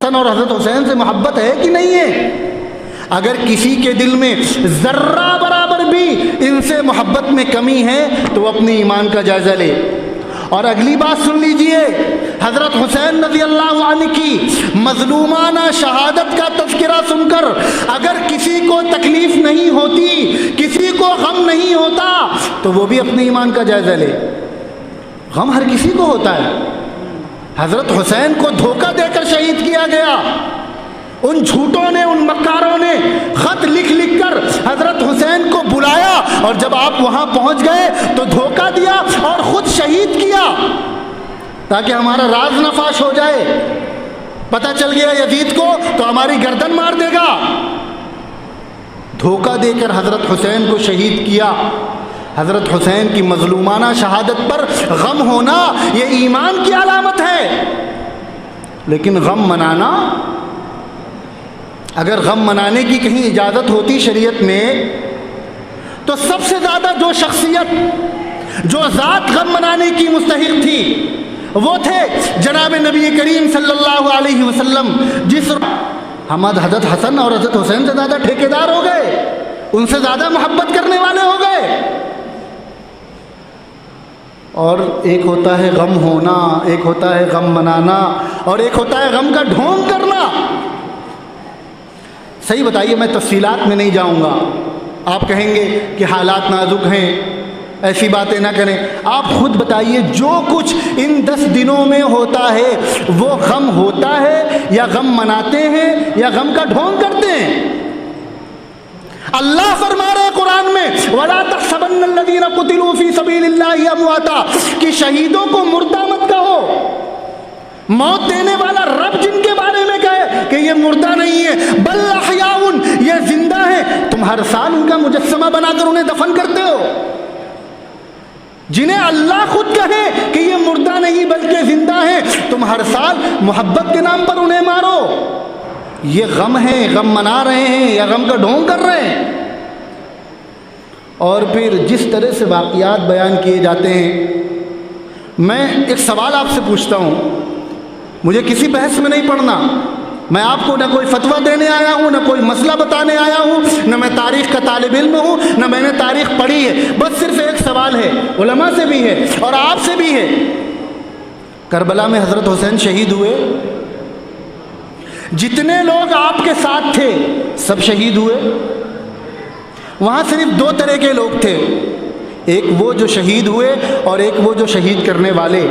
حسن اور حضرت حسین سے محبت ہے کہ نہیں ہے؟ اگر کسی کے دل میں ذرہ برابر بھی ان سے محبت میں کمی ہے تو وہ اپنے ایمان کا جائزہ لے۔ اور اگلی بات سن لیجئے، حضرت حسین رضی اللہ عنہ کی مظلومانہ شہادت کا تذکرہ سن کر اگر کسی کو تکلیف نہیں ہوتی، کسی کو غم نہیں ہوتا، تو وہ بھی اپنے ایمان کا جائزہ لے۔ غم ہر کسی کو ہوتا ہے۔ حضرت حسین کو دھوکہ دے کر شہید کیا گیا، ان جھوٹوں نے، ان مکاروں نے خط لکھ لکھ کر حضرت حسین کو بلایا، اور جب آپ وہاں پہنچ گئے تو دھوکہ دیا اور خود شہید کیا تاکہ ہمارا راز نہ فاش ہو جائے۔ پتہ چل گیا یزید کو تو ہماری گردن مار دے گا۔ دھوکہ دے کر حضرت حسین کو شہید کیا۔ حضرت حسین کی مظلومانہ شہادت پر غم ہونا یہ ایمان کی علامت ہے، لیکن غم منانا، اگر غم منانے کی کہیں اجازت ہوتی شریعت میں تو سب سے زیادہ جو شخصیت، جو ذات غم منانے کی مستحق تھی وہ تھے جناب نبی کریم صلی اللہ علیہ وسلم، جس ہم حضرت حسن اور حضرت حسین سے زیادہ ٹھیکیدار ہو گئے، ان سے زیادہ محبت کرنے والے ہو گئے۔ اور ایک ہوتا ہے غم ہونا، ایک ہوتا ہے غم منانا، اور ایک ہوتا ہے غم کا ڈھونگ کرنا۔ صحیح بتائیے، میں تفصیلات میں نہیں جاؤں گا، آپ کہیں گے کہ حالات نازک ہیں، ایسی باتیں نہ کریں۔ آپ خود بتائیے، جو کچھ ان 10 دنوں میں ہوتا ہے وہ غم ہوتا ہے یا غم مناتے ہیں یا غم کا ڈھونگ کرتے ہیں؟ اللہ فرما رہے قرآن میں وَلَا تَحْسَبَنَّ الَّذِينَ قُتِلُوا فِي سَبِيلِ اللَّهِ أَمْوَاتًا، کہ شہیدوں کو مردہ مت کہو۔ موت دینے والا رب جن کے بارے میں کہے کہ یہ مردہ نہیں ہے، بل احیاء، یہ زندہ ہے، تم ہر سال ان کا مجسمہ بنا کر انہیں دفن کرتے ہو۔ جنہیں اللہ خود کہے کہ یہ مردہ نہیں بلکہ زندہ ہے، تم ہر سال محبت کے نام پر انہیں مارو۔ یہ غم ہے، غم منا رہے ہیں یا غم کا ڈھونگ کر رہے ہیں؟ اور پھر جس طرح سے واقعات بیان کیے جاتے ہیں، میں ایک سوال آپ سے پوچھتا ہوں، مجھے کسی بحث میں نہیں پڑھنا، میں آپ کو نہ کوئی فتویٰ دینے آیا ہوں، نہ کوئی مسئلہ بتانے آیا ہوں، نہ میں تاریخ کا طالب علم ہوں، نہ میں نے تاریخ پڑھی ہے، بس صرف ایک سوال ہے، علماء سے بھی ہے اور آپ سے بھی ہے۔ کربلا میں حضرت حسین شہید ہوئے، جتنے لوگ آپ کے ساتھ تھے سب شہید ہوئے۔ وہاں صرف 2 طرح کے لوگ تھے، ایک وہ جو شہید ہوئے اور ایک وہ جو شہید کرنے والے۔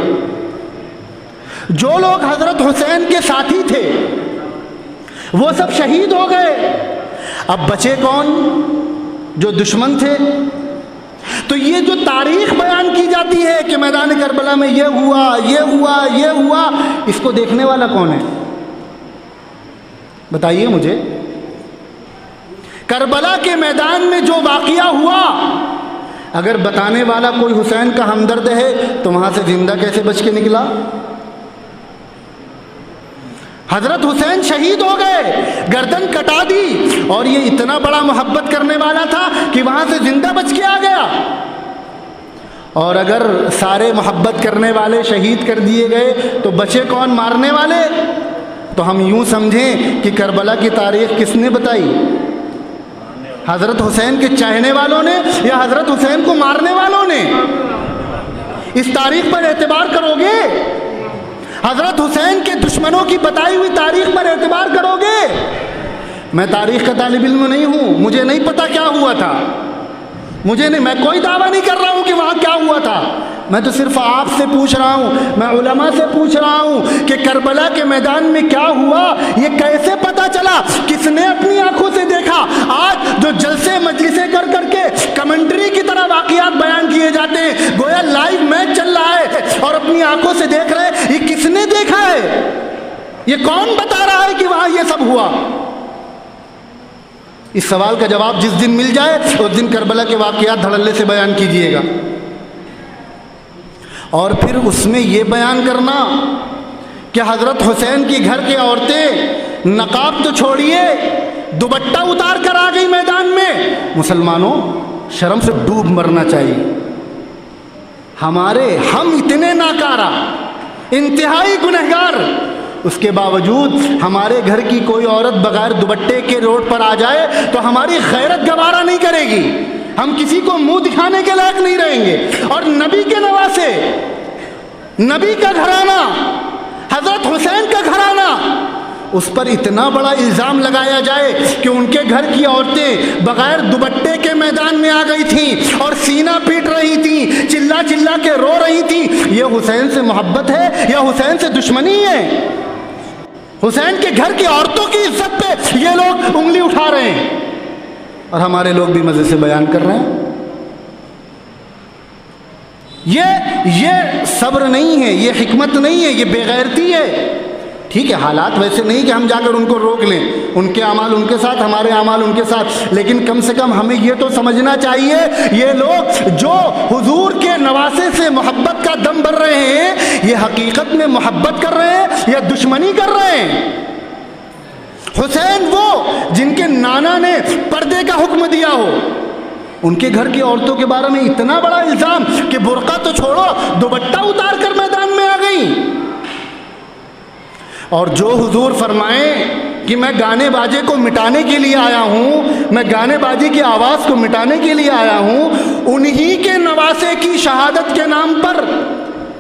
جو لوگ حضرت حسین کے ساتھی تھے وہ سب شہید ہو گئے، اب بچے کون؟ جو دشمن تھے۔ تو یہ جو تاریخ بیان کی جاتی ہے کہ میدان کربلا میں یہ ہوا، یہ ہوا، یہ ہوا، اس کو دیکھنے والا کون ہے؟ بتائیے مجھے۔ کربلا کے میدان میں جو واقعہ ہوا، اگر بتانے والا کوئی حسین کا ہمدرد ہے تو وہاں سے زندہ کیسے بچ کے نکلا؟ حضرت حسین شہید ہو گئے، گردن کٹا دی، اور یہ اتنا بڑا محبت کرنے والا تھا کہ وہاں سے زندہ بچ کے آ گیا۔ اور اگر سارے محبت کرنے والے شہید کر دیے گئے تو بچے کون؟ مارنے والے۔ تو ہم یوں سمجھیں کہ کربلا کی تاریخ کس نے بتائی؟ حضرت حسین کے چاہنے والوں نے یا حضرت حسین کو مارنے والوں نے؟ اس تاریخ پر اعتبار کرو گے؟ حضرت حسین کے دشمنوں کی بتائی ہوئی تاریخ پر اعتبار کرو گے؟ میں تاریخ کا طالب علم نہیں ہوں، مجھے نہیں پتا کیا ہوا تھا، مجھے نہیں، میں کوئی دعویٰ نہیں کر رہا ہوں کہ وہاں کیا ہوا تھا، میں تو صرف آپ سے پوچھ رہا ہوں، میں علماء سے پوچھ رہا ہوں کہ کربلا کے میدان میں کیا ہوا، یہ کیسے پتا چلا، کس نے اپنی آنکھوں سے دیکھا؟ آج جو جلسے مجلسیں کر کر کے کمنٹری کی طرح واقعات بیان کیے جاتے ہیں، گویا لائیو میچ چل رہا ہے اور اپنی آنکھوں سے دیکھ رہے، یہ کس نے دیکھا ہے؟ یہ کون بتا رہا ہے کہ وہاں یہ سب ہوا؟ اس سوال کا جواب جس دن مل جائے اس دن کربلا کے واقعات دھڑلے سے بیان کیجئے گا۔ اور پھر اس میں یہ بیان کرنا کہ حضرت حسین کی گھر کی عورتیں نقاب تو چھوڑیے، دوپٹہ اتار کر آ گئی میدان میں۔ مسلمانوں، شرم سے ڈوب مرنا چاہیے۔ ہم اتنے ناکارہ، انتہائی گنہگار اس کے باوجود ہمارے گھر کی کوئی عورت بغیر دوپٹے کے روڈ پر آ جائے تو ہماری غیرت گوارا نہیں کرے گی، ہم کسی کو منہ دکھانے کے لائق نہیں رہیں گے۔ اور نبی کے نواسے، نبی کا گھرانہ، حضرت حسین کا گھرانہ، اس پر اتنا بڑا الزام لگایا جائے کہ ان کے گھر کی عورتیں بغیر دوپٹے کے میدان میں آ گئی تھیں اور سینہ پیٹ رہی تھیں، چلا چلا کے رو رہی تھیں، یہ حسین سے محبت ہے یا حسین سے دشمنی ہے؟ حسین کے گھر کی عورتوں کی عزت پہ یہ لوگ انگلی اٹھا رہے ہیں اور ہمارے لوگ بھی مزے سے بیان کر رہے ہیں۔ یہ صبر نہیں ہے، یہ حکمت نہیں ہے، یہ بے غیرتی ہے۔ ٹھیک ہے، حالات ویسے نہیں کہ ہم جا کر ان کو روک لیں، ان کے اعمال ان کے ساتھ، ہمارے اعمال ان کے ساتھ، لیکن کم سے کم ہمیں یہ تو سمجھنا چاہیے یہ لوگ جو حضور کے نواسے سے محبت کا دم بھر رہے ہیں، یہ حقیقت میں محبت کر رہے ہیں یا دشمنی کر رہے ہیں؟ حسین وہ جن کے نانا نے پردے کا حکم دیا ہو، ان کے گھر کی عورتوں کے بارے میں اتنا بڑا الزام کہ برقع تو چھوڑو، دوپٹہ اتار کر میدان میں آ گئیں۔ اور جو حضور فرمائیں کہ میں گانے باجے کو مٹانے کے لیے آیا ہوں، میں گانے باجے کی آواز کو مٹانے کے لیے آیا ہوں، انہی کے نواسے کی شہادت کے نام پر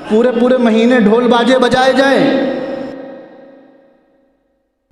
پورے مہینے ڈھول باجے بجائے جائیں۔